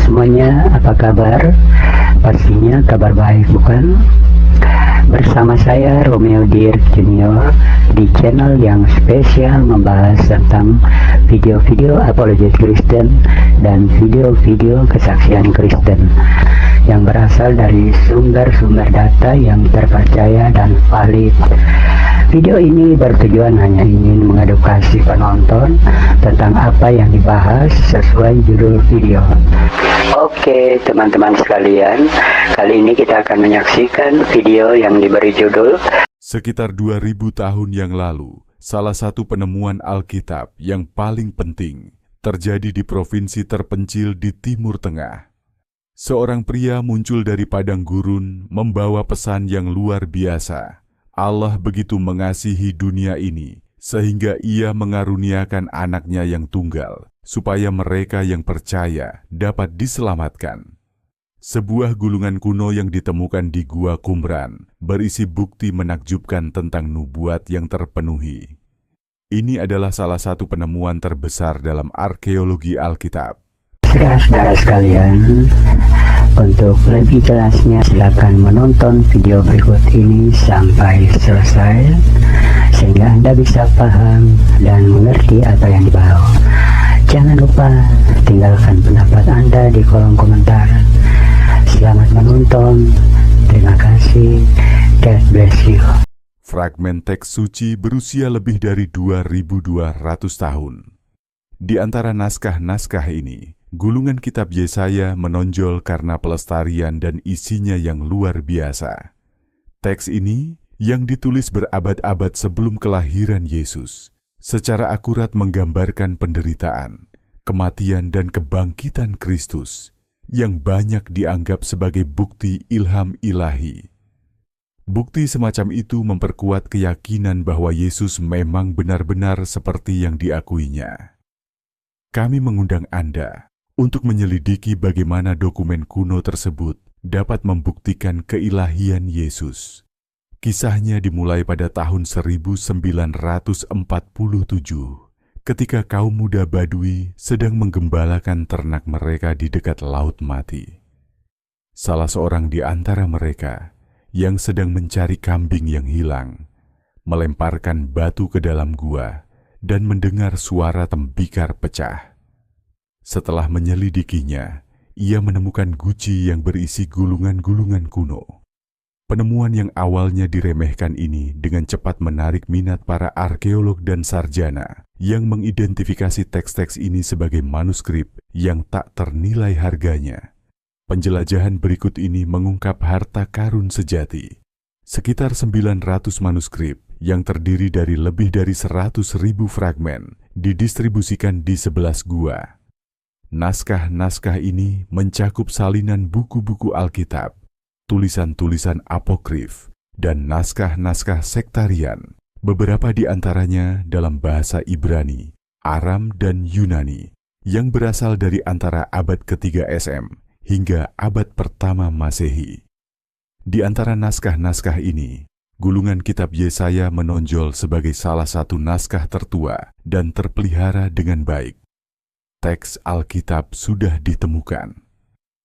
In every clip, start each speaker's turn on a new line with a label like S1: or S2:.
S1: semuanya, apa kabar? Pastinya kabar baik, bukan? Bersama saya Romeo Dir Junior di channel yang spesial membahas tentang video-video apologet Kristen dan video-video kesaksian Kristen yang berasal dari sumber-sumber data yang terpercaya dan valid. Video ini bertujuan hanya ingin mengedukasi penonton tentang apa yang dibahas sesuai judul video. Oke teman-teman sekalian, kali ini kita akan menyaksikan video yang diberi judul
S2: Sekitar 2000 tahun yang lalu, salah satu penemuan Alkitab yang paling penting terjadi di provinsi terpencil di Timur Tengah. Seorang pria muncul dari padang gurun membawa pesan yang luar biasa. Allah begitu mengasihi dunia ini, sehingga Ia mengaruniakan anaknya yang tunggal, supaya mereka yang percaya dapat diselamatkan. Sebuah gulungan kuno yang ditemukan di Gua Qumran berisi bukti menakjubkan tentang nubuat yang terpenuhi. Ini adalah salah satu penemuan terbesar dalam arkeologi Alkitab.
S1: Saudara sekalian, untuk lebih jelasnya silakan menonton video berikut ini sampai selesai sehingga Anda bisa paham dan mengerti apa yang dibahas. Jangan lupa tinggalkan pendapat Anda di kolom komentar. Selamat menonton. Terima kasih. God bless you.
S2: Fragmen teks suci berusia lebih dari 2200 tahun. Di antara naskah-naskah ini, gulungan kitab Yesaya menonjol karena pelestarian dan isinya yang luar biasa. Teks ini, yang ditulis berabad-abad sebelum kelahiran Yesus, secara akurat menggambarkan penderitaan, kematian dan kebangkitan Kristus, yang banyak dianggap sebagai bukti ilham ilahi. Bukti semacam itu memperkuat keyakinan bahwa Yesus memang benar-benar seperti yang diakuinya. Kami mengundang Anda untuk menyelidiki bagaimana dokumen kuno tersebut dapat membuktikan keilahian Yesus. Kisahnya dimulai pada tahun 1947, ketika kaum muda Badui sedang menggembalakan ternak mereka di dekat Laut Mati. Salah seorang di antara mereka yang sedang mencari kambing yang hilang, melemparkan batu ke dalam gua dan mendengar suara tembikar pecah. Setelah menyelidikinya, ia menemukan guci yang berisi gulungan-gulungan kuno. Penemuan yang awalnya diremehkan ini dengan cepat menarik minat para arkeolog dan sarjana yang mengidentifikasi teks-teks ini sebagai manuskrip yang tak ternilai harganya. Penjelajahan berikut ini mengungkap harta karun sejati. Sekitar 900 manuskrip yang terdiri dari lebih dari 100.000 fragmen didistribusikan di 11 gua. Naskah-naskah ini mencakup salinan buku-buku Alkitab, tulisan-tulisan apokrif, dan naskah-naskah sektarian, beberapa di antaranya dalam bahasa Ibrani, Aram, dan Yunani, yang berasal dari antara abad ke-3 SM hingga abad pertama Masehi. Di antara naskah-naskah ini, gulungan kitab Yesaya menonjol sebagai salah satu naskah tertua dan terpelihara dengan baik. Teks Alkitab sudah ditemukan.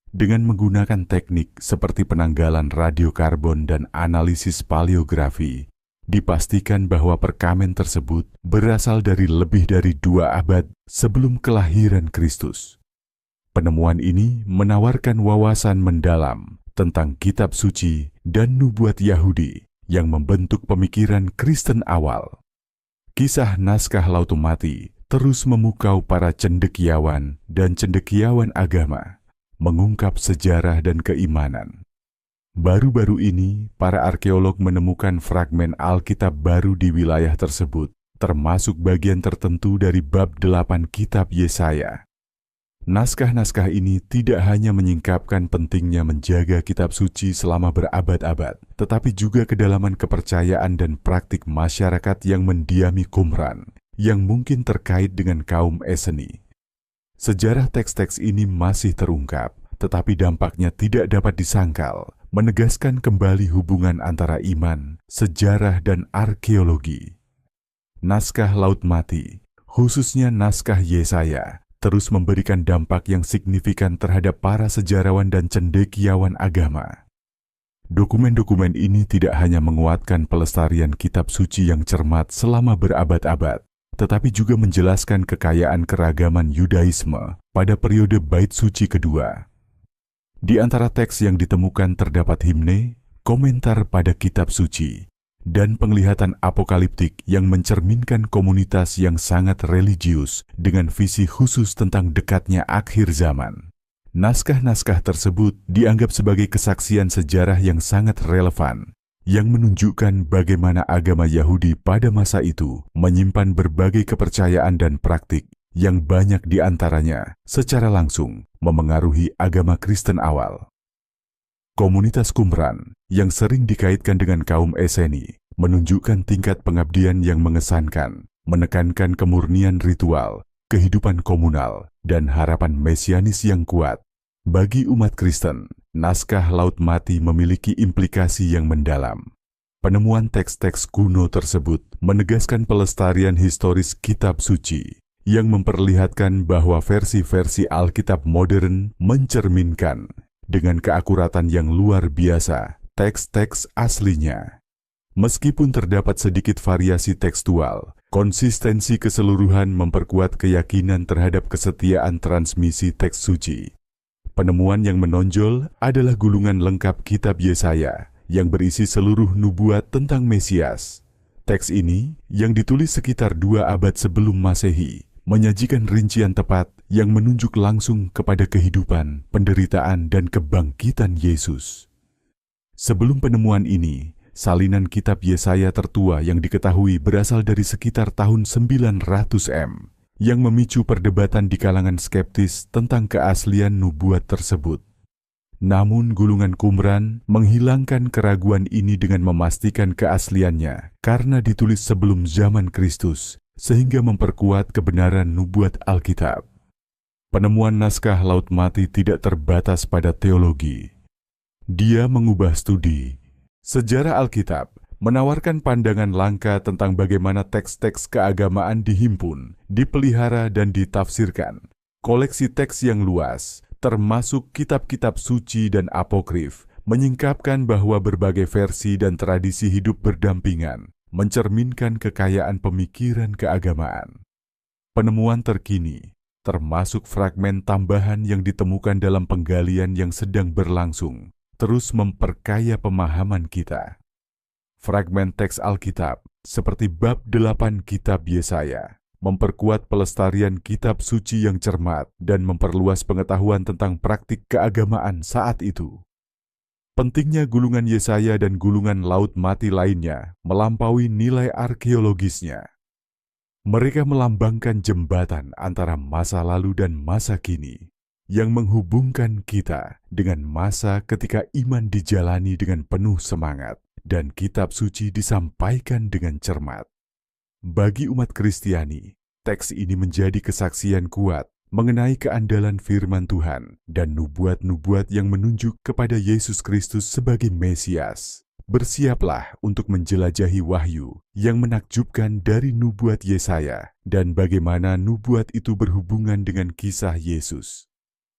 S2: Dengan menggunakan teknik seperti penanggalan radiokarbon dan analisis paleografi, dipastikan bahwa perkamen tersebut berasal dari lebih dari 2 abad sebelum kelahiran Kristus. Penemuan ini menawarkan wawasan mendalam tentang kitab suci dan nubuat Yahudi yang membentuk pemikiran Kristen awal. Kisah naskah Laut Mati terus memukau para cendekiawan dan cendekiawan agama, mengungkap sejarah dan keimanan. Baru-baru ini, para arkeolog menemukan fragmen Alkitab baru di wilayah tersebut, termasuk bagian tertentu dari bab 8 kitab Yesaya. Naskah-naskah ini tidak hanya menyingkapkan pentingnya menjaga kitab suci selama berabad-abad, tetapi juga kedalaman kepercayaan dan praktik masyarakat yang mendiami Qumran, yang mungkin terkait dengan kaum Esseni. Sejarah teks-teks ini masih terungkap, tetapi dampaknya tidak dapat disangkal, menegaskan kembali hubungan antara iman, sejarah, dan arkeologi. Naskah Laut Mati, khususnya naskah Yesaya, terus memberikan dampak yang signifikan terhadap para sejarawan dan cendekiawan agama. Dokumen-dokumen ini tidak hanya menguatkan pelestarian kitab suci yang cermat selama berabad-abad, tetapi juga menjelaskan kekayaan keragaman Yudaisme pada periode Bait Suci kedua. Di antara teks yang ditemukan terdapat himne, komentar pada kitab suci, dan penglihatan apokaliptik yang mencerminkan komunitas yang sangat religius dengan visi khusus tentang dekatnya akhir zaman. Naskah-naskah tersebut dianggap sebagai kesaksian sejarah yang sangat relevan, yang menunjukkan bagaimana agama Yahudi pada masa itu menyimpan berbagai kepercayaan dan praktik yang banyak di antaranya secara langsung memengaruhi agama Kristen awal. Komunitas Qumran yang sering dikaitkan dengan kaum Esseni menunjukkan tingkat pengabdian yang mengesankan, menekankan kemurnian ritual, kehidupan komunal, dan harapan mesianis yang kuat. Bagi umat Kristen, naskah Laut Mati memiliki implikasi yang mendalam. Penemuan teks-teks kuno tersebut menegaskan pelestarian historis kitab suci yang memperlihatkan bahwa versi-versi Alkitab modern mencerminkan dengan keakuratan yang luar biasa teks-teks aslinya. Meskipun terdapat sedikit variasi tekstual, konsistensi keseluruhan memperkuat keyakinan terhadap kesetiaan transmisi teks suci. Penemuan yang menonjol adalah gulungan lengkap kitab Yesaya yang berisi seluruh nubuat tentang Mesias. Teks ini, yang ditulis sekitar 2 abad sebelum Masehi, menyajikan rincian tepat yang menunjuk langsung kepada kehidupan, penderitaan, dan kebangkitan Yesus. Sebelum penemuan ini, salinan kitab Yesaya tertua yang diketahui berasal dari sekitar tahun 900 M, yang memicu perdebatan di kalangan skeptis tentang keaslian nubuat tersebut. Namun gulungan Qumran menghilangkan keraguan ini dengan memastikan keasliannya karena ditulis sebelum zaman Kristus, sehingga memperkuat kebenaran nubuat Alkitab. Penemuan naskah Laut Mati tidak terbatas pada teologi. Dia mengubah studi. Sejarah Alkitab menawarkan pandangan langka tentang bagaimana teks-teks keagamaan dihimpun, dipelihara, dan ditafsirkan. Koleksi teks yang luas, termasuk kitab-kitab suci dan apokrif, menyingkapkan bahwa berbagai versi dan tradisi hidup berdampingan, mencerminkan kekayaan pemikiran keagamaan. Penemuan terkini, termasuk fragmen tambahan yang ditemukan dalam penggalian yang sedang berlangsung, terus memperkaya pemahaman kita. Fragmen teks Alkitab, seperti bab 8 kitab Yesaya, memperkuat pelestarian kitab suci yang cermat dan memperluas pengetahuan tentang praktik keagamaan saat itu. Pentingnya gulungan Yesaya dan gulungan Laut Mati lainnya melampaui nilai arkeologisnya. Mereka melambangkan jembatan antara masa lalu dan masa kini, yang menghubungkan kita dengan masa ketika iman dijalani dengan penuh semangat dan kitab suci disampaikan dengan cermat. Bagi umat Kristiani, teks ini menjadi kesaksian kuat mengenai keandalan firman Tuhan dan nubuat-nubuat yang menunjuk kepada Yesus Kristus sebagai Mesias. Bersiaplah untuk menjelajahi wahyu yang menakjubkan dari nubuat Yesaya dan bagaimana nubuat itu berhubungan dengan kisah Yesus.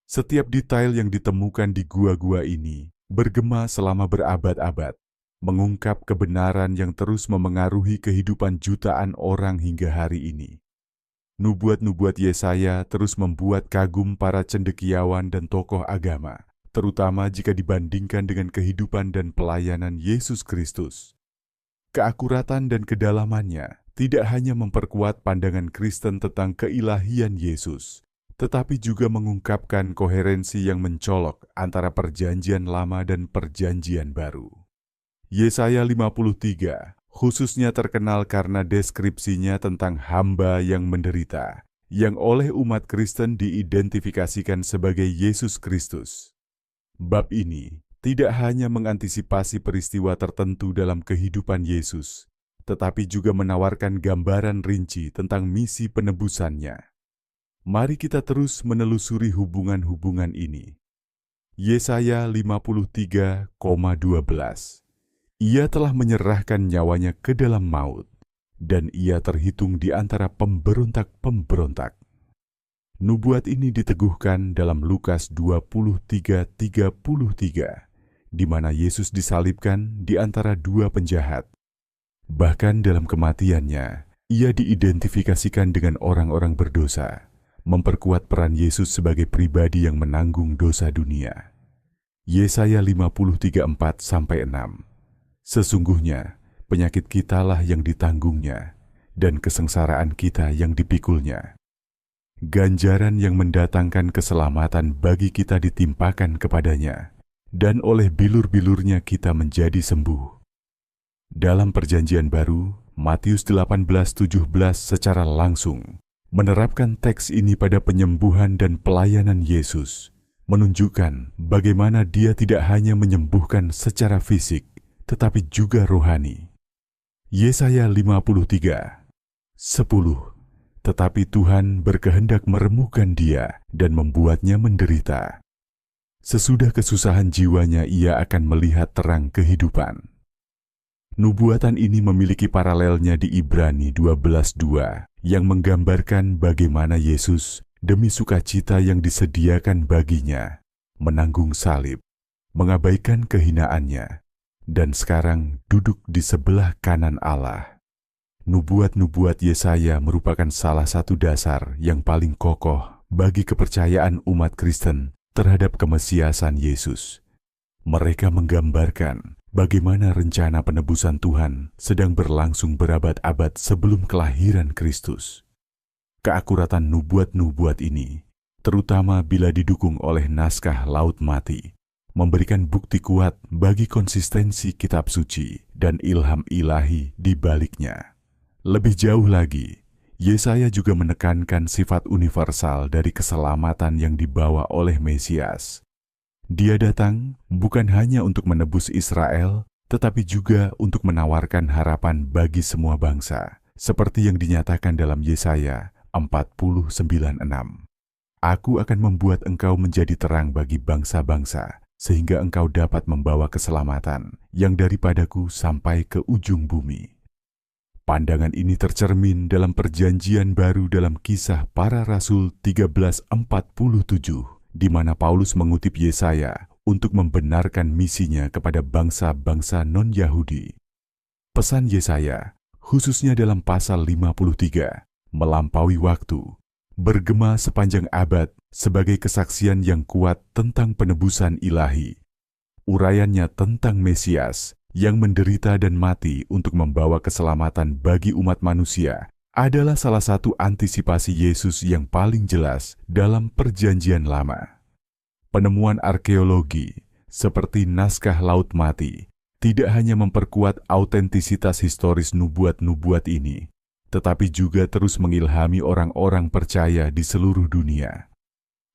S2: Setiap detail yang ditemukan di gua-gua ini bergema selama berabad-abad, mengungkap kebenaran yang terus memengaruhi kehidupan jutaan orang hingga hari ini. Nubuat-nubuat Yesaya terus membuat kagum para cendekiawan dan tokoh agama, terutama jika dibandingkan dengan kehidupan dan pelayanan Yesus Kristus. Keakuratan dan kedalamannya tidak hanya memperkuat pandangan Kristen tentang keilahian Yesus, tetapi juga mengungkapkan koherensi yang mencolok antara Perjanjian Lama dan Perjanjian Baru. Yesaya 53 khususnya terkenal karena deskripsinya tentang hamba yang menderita, yang oleh umat Kristen diidentifikasikan sebagai Yesus Kristus. Bab ini tidak hanya mengantisipasi peristiwa tertentu dalam kehidupan Yesus, tetapi juga menawarkan gambaran rinci tentang misi penebusannya. Mari kita terus menelusuri hubungan-hubungan ini. Yesaya 53,12 Ia telah menyerahkan nyawanya ke dalam maut, dan ia terhitung di antara pemberontak-pemberontak. Nubuat ini diteguhkan dalam Lukas 23:33, di mana Yesus disalibkan di antara dua penjahat. Bahkan dalam kematiannya, ia diidentifikasikan dengan orang-orang berdosa, memperkuat peran Yesus sebagai pribadi yang menanggung dosa dunia. Yesaya 53:4-6. Sesungguhnya, penyakit kitalah yang ditanggungnya, dan kesengsaraan kita yang dipikulnya. Ganjaran yang mendatangkan keselamatan bagi kita ditimpakan kepadanya, dan oleh bilur-bilurnya kita menjadi sembuh. Dalam Perjanjian Baru, Matius 18:17 secara langsung menerapkan teks ini pada penyembuhan dan pelayanan Yesus, menunjukkan bagaimana Dia tidak hanya menyembuhkan secara fisik, tetapi juga rohani. Yesaya 53:10. Tetapi Tuhan berkehendak meremukkan dia dan membuatnya menderita. Sesudah kesusahan jiwanya ia akan melihat terang kehidupan. Nubuatan ini memiliki paralelnya di Ibrani 12:2 yang menggambarkan bagaimana Yesus demi sukacita yang disediakan baginya menanggung salib, mengabaikan kehinaannya, dan sekarang duduk di sebelah kanan Allah. Nubuat-nubuat Yesaya merupakan salah satu dasar yang paling kokoh bagi kepercayaan umat Kristen terhadap kemesiasan Yesus. Mereka menggambarkan bagaimana rencana penebusan Tuhan sedang berlangsung berabad-abad sebelum kelahiran Kristus. Keakuratan nubuat-nubuat ini, terutama bila didukung oleh naskah Laut Mati, memberikan bukti kuat bagi konsistensi kitab suci dan ilham ilahi di baliknya. Lebih jauh lagi, Yesaya juga menekankan sifat universal dari keselamatan yang dibawa oleh Mesias. Dia datang bukan hanya untuk menebus Israel, tetapi juga untuk menawarkan harapan bagi semua bangsa, seperti yang dinyatakan dalam Yesaya 49:6. Aku akan membuat engkau menjadi terang bagi bangsa-bangsa, sehingga engkau dapat membawa keselamatan yang daripadaku sampai ke ujung bumi. Pandangan ini tercermin dalam Perjanjian Baru dalam Kisah Para Rasul 13:47, di mana Paulus mengutip Yesaya untuk membenarkan misinya kepada bangsa-bangsa non-Yahudi. Pesan Yesaya, khususnya dalam pasal 53, melampaui waktu, bergema sepanjang abad sebagai kesaksian yang kuat tentang penebusan ilahi. Uraiannya tentang Mesias yang menderita dan mati untuk membawa keselamatan bagi umat manusia adalah salah satu antisipasi Yesus yang paling jelas dalam Perjanjian Lama. Penemuan arkeologi seperti naskah Laut Mati tidak hanya memperkuat autentisitas historis nubuat-nubuat ini, tetapi juga terus mengilhami orang-orang percaya di seluruh dunia.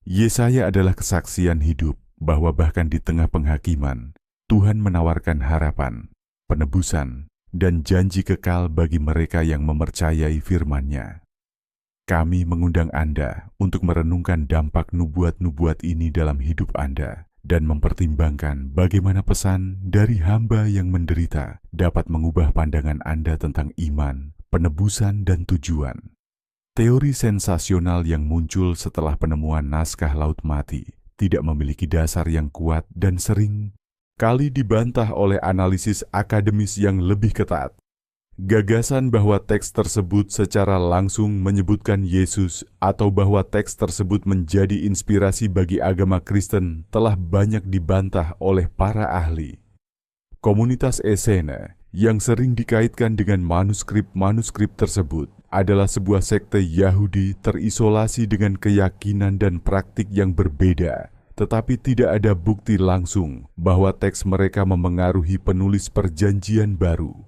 S2: Yesaya adalah kesaksian hidup bahwa bahkan di tengah penghakiman, Tuhan menawarkan harapan, penebusan, dan janji kekal bagi mereka yang mempercayai firman-Nya. Kami mengundang Anda untuk merenungkan dampak nubuat-nubuat ini dalam hidup Anda dan mempertimbangkan bagaimana pesan dari hamba yang menderita dapat mengubah pandangan Anda tentang iman, penebusan, dan tujuan. Teori sensasional yang muncul setelah penemuan naskah Laut Mati tidak memiliki dasar yang kuat dan sering kali dibantah oleh analisis akademis yang lebih ketat. Gagasan bahwa teks tersebut secara langsung menyebutkan Yesus atau bahwa teks tersebut menjadi inspirasi bagi agama Kristen telah banyak dibantah oleh para ahli. Komunitas Esene yang sering dikaitkan dengan manuskrip-manuskrip tersebut adalah sebuah sekte Yahudi terisolasi dengan keyakinan dan praktik yang berbeda, tetapi tidak ada bukti langsung bahwa teks mereka memengaruhi penulis Perjanjian Baru.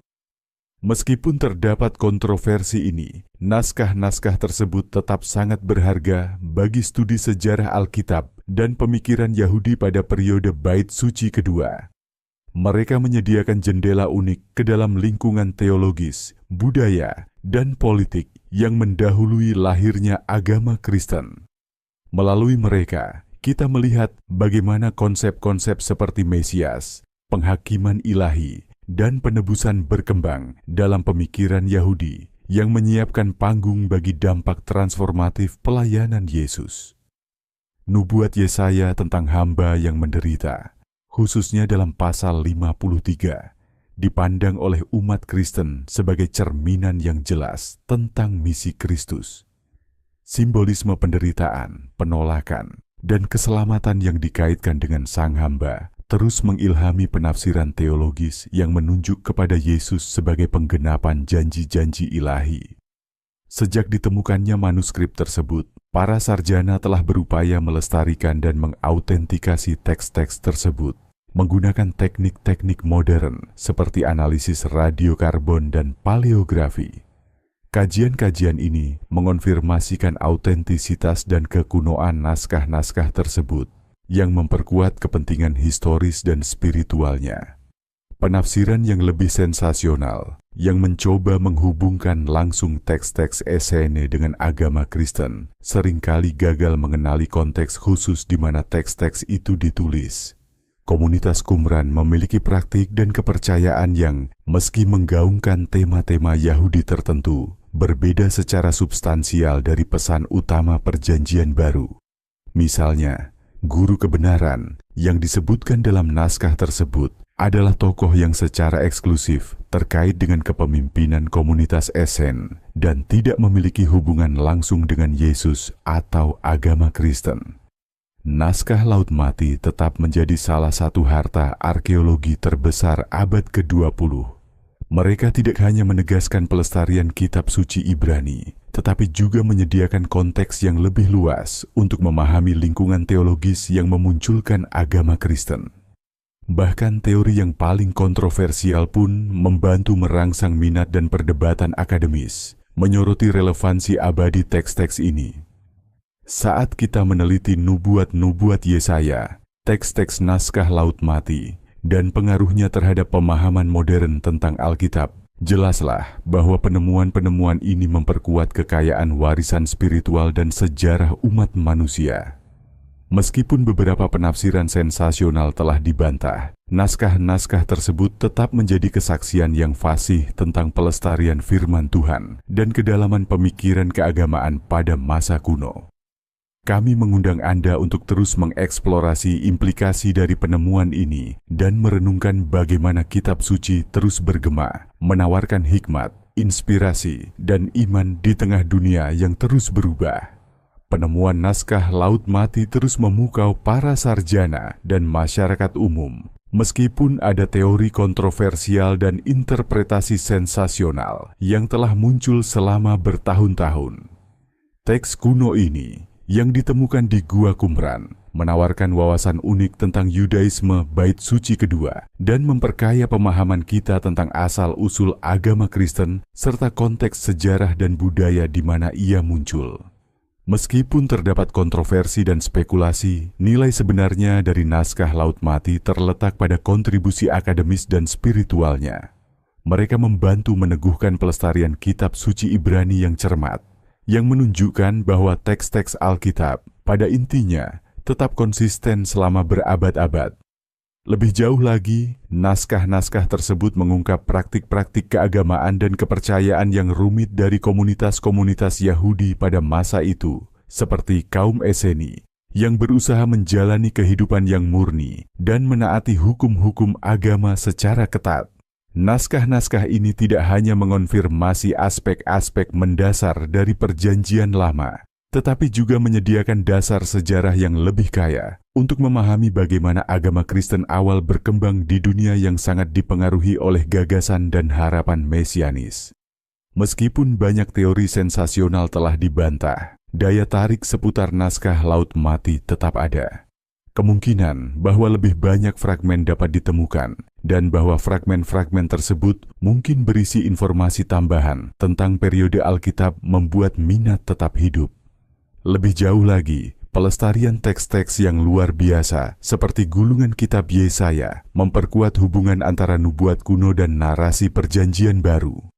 S2: Meskipun terdapat kontroversi ini, naskah-naskah tersebut tetap sangat berharga bagi studi sejarah Alkitab dan pemikiran Yahudi pada periode Bait Suci kedua. Mereka menyediakan jendela unik ke dalam lingkungan teologis, budaya, dan politik yang mendahului lahirnya agama Kristen. Melalui mereka, kita melihat bagaimana konsep-konsep seperti Mesias, penghakiman ilahi, dan penebusan berkembang dalam pemikiran Yahudi yang menyiapkan panggung bagi dampak transformatif pelayanan Yesus. Nubuat Yesaya tentang hamba yang menderita, khususnya dalam pasal 53, dipandang oleh umat Kristen sebagai cerminan yang jelas tentang misi Kristus. Simbolisme penderitaan, penolakan, dan keselamatan yang dikaitkan dengan sang hamba terus mengilhami penafsiran teologis yang menunjuk kepada Yesus sebagai penggenapan janji-janji ilahi. Sejak ditemukannya manuskrip tersebut, para sarjana telah berupaya melestarikan dan mengautentikasi teks-teks tersebut menggunakan teknik-teknik modern seperti analisis radiokarbon dan paleografi. Kajian-kajian ini mengonfirmasikan autentisitas dan kekunoan naskah-naskah tersebut yang memperkuat kepentingan historis dan spiritualnya. Penafsiran yang lebih sensasional, yang mencoba menghubungkan langsung teks-teks Essene dengan agama Kristen, seringkali gagal mengenali konteks khusus di mana teks-teks itu ditulis. Komunitas Qumran memiliki praktik dan kepercayaan yang, meski menggaungkan tema-tema Yahudi tertentu, berbeda secara substansial dari pesan utama Perjanjian Baru. Misalnya, guru kebenaran yang disebutkan dalam naskah tersebut adalah tokoh yang secara eksklusif terkait dengan kepemimpinan komunitas Essen dan tidak memiliki hubungan langsung dengan Yesus atau agama Kristen. Naskah Laut Mati tetap menjadi salah satu harta arkeologi terbesar abad ke-20. Mereka tidak hanya menegaskan pelestarian kitab suci Ibrani, tetapi juga menyediakan konteks yang lebih luas untuk memahami lingkungan teologis yang memunculkan agama Kristen. Bahkan teori yang paling kontroversial pun membantu merangsang minat dan perdebatan akademis, menyoroti relevansi abadi teks-teks ini. Saat kita meneliti nubuat-nubuat Yesaya, teks-teks naskah Laut Mati, dan pengaruhnya terhadap pemahaman modern tentang Alkitab, jelaslah bahwa penemuan-penemuan ini memperkuat kekayaan warisan spiritual dan sejarah umat manusia. Meskipun beberapa penafsiran sensasional telah dibantah, naskah-naskah tersebut tetap menjadi kesaksian yang fasih tentang pelestarian firman Tuhan dan kedalaman pemikiran keagamaan pada masa kuno. Kami mengundang Anda untuk terus mengeksplorasi implikasi dari penemuan ini dan merenungkan bagaimana kitab suci terus bergema, menawarkan hikmat, inspirasi, dan iman di tengah dunia yang terus berubah. Penemuan naskah Laut Mati terus memukau para sarjana dan masyarakat umum, meskipun ada teori kontroversial dan interpretasi sensasional yang telah muncul selama bertahun-tahun. Teks kuno ini yang ditemukan di Gua Qumran menawarkan wawasan unik tentang Yudaisme bait suci kedua dan memperkaya pemahaman kita tentang asal-usul agama Kristen serta konteks sejarah dan budaya di mana ia muncul. Meskipun terdapat kontroversi dan spekulasi, nilai sebenarnya dari naskah Laut Mati terletak pada kontribusi akademis dan spiritualnya. Mereka membantu meneguhkan pelestarian kitab suci Ibrani yang cermat, yang menunjukkan bahwa teks-teks Alkitab pada intinya tetap konsisten selama berabad-abad. Lebih jauh lagi, naskah-naskah tersebut mengungkap praktik-praktik keagamaan dan kepercayaan yang rumit dari komunitas-komunitas Yahudi pada masa itu, seperti kaum Esseni, yang berusaha menjalani kehidupan yang murni dan menaati hukum-hukum agama secara ketat. Naskah-naskah ini tidak hanya mengonfirmasi aspek-aspek mendasar dari Perjanjian Lama, tetapi juga menyediakan dasar sejarah yang lebih kaya untuk memahami bagaimana agama Kristen awal berkembang di dunia yang sangat dipengaruhi oleh gagasan dan harapan mesianis. Meskipun banyak teori sensasional telah dibantah, daya tarik seputar naskah Laut Mati tetap ada. Kemungkinan bahwa lebih banyak fragmen dapat ditemukan dan bahwa fragmen-fragmen tersebut mungkin berisi informasi tambahan tentang periode Alkitab membuat minat tetap hidup. Lebih jauh lagi, pelestarian teks-teks yang luar biasa seperti gulungan kitab Yesaya memperkuat hubungan antara nubuat kuno dan narasi Perjanjian Baru.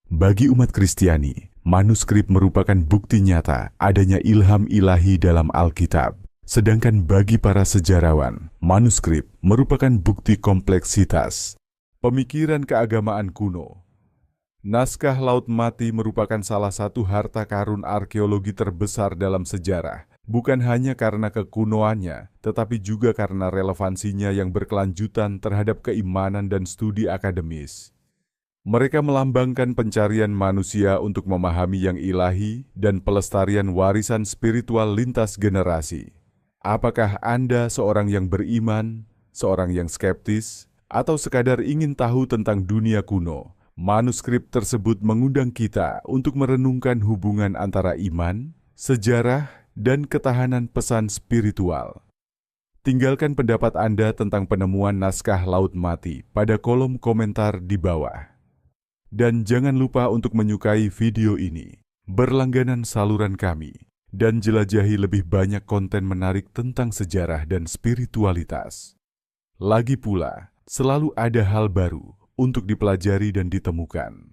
S2: Bagi umat Kristiani, manuskrip merupakan bukti nyata adanya ilham ilahi dalam Alkitab. Sedangkan bagi para sejarawan, manuskrip merupakan bukti kompleksitas pemikiran keagamaan kuno. Naskah Laut Mati merupakan salah satu harta karun arkeologi terbesar dalam sejarah, bukan hanya karena kekunoannya, tetapi juga karena relevansinya yang berkelanjutan terhadap keimanan dan studi akademis. Mereka melambangkan pencarian manusia untuk memahami yang ilahi dan pelestarian warisan spiritual lintas generasi. Apakah Anda seorang yang beriman, seorang yang skeptis, atau sekadar ingin tahu tentang dunia kuno? Manuskrip tersebut mengundang kita untuk merenungkan hubungan antara iman, sejarah, dan ketahanan pesan spiritual. Tinggalkan pendapat Anda tentang penemuan naskah Laut Mati pada kolom komentar di bawah. Dan jangan lupa untuk menyukai video ini, berlangganan saluran kami, dan jelajahi lebih banyak konten menarik tentang sejarah dan spiritualitas. Lagi pula, selalu ada hal baru untuk dipelajari dan ditemukan.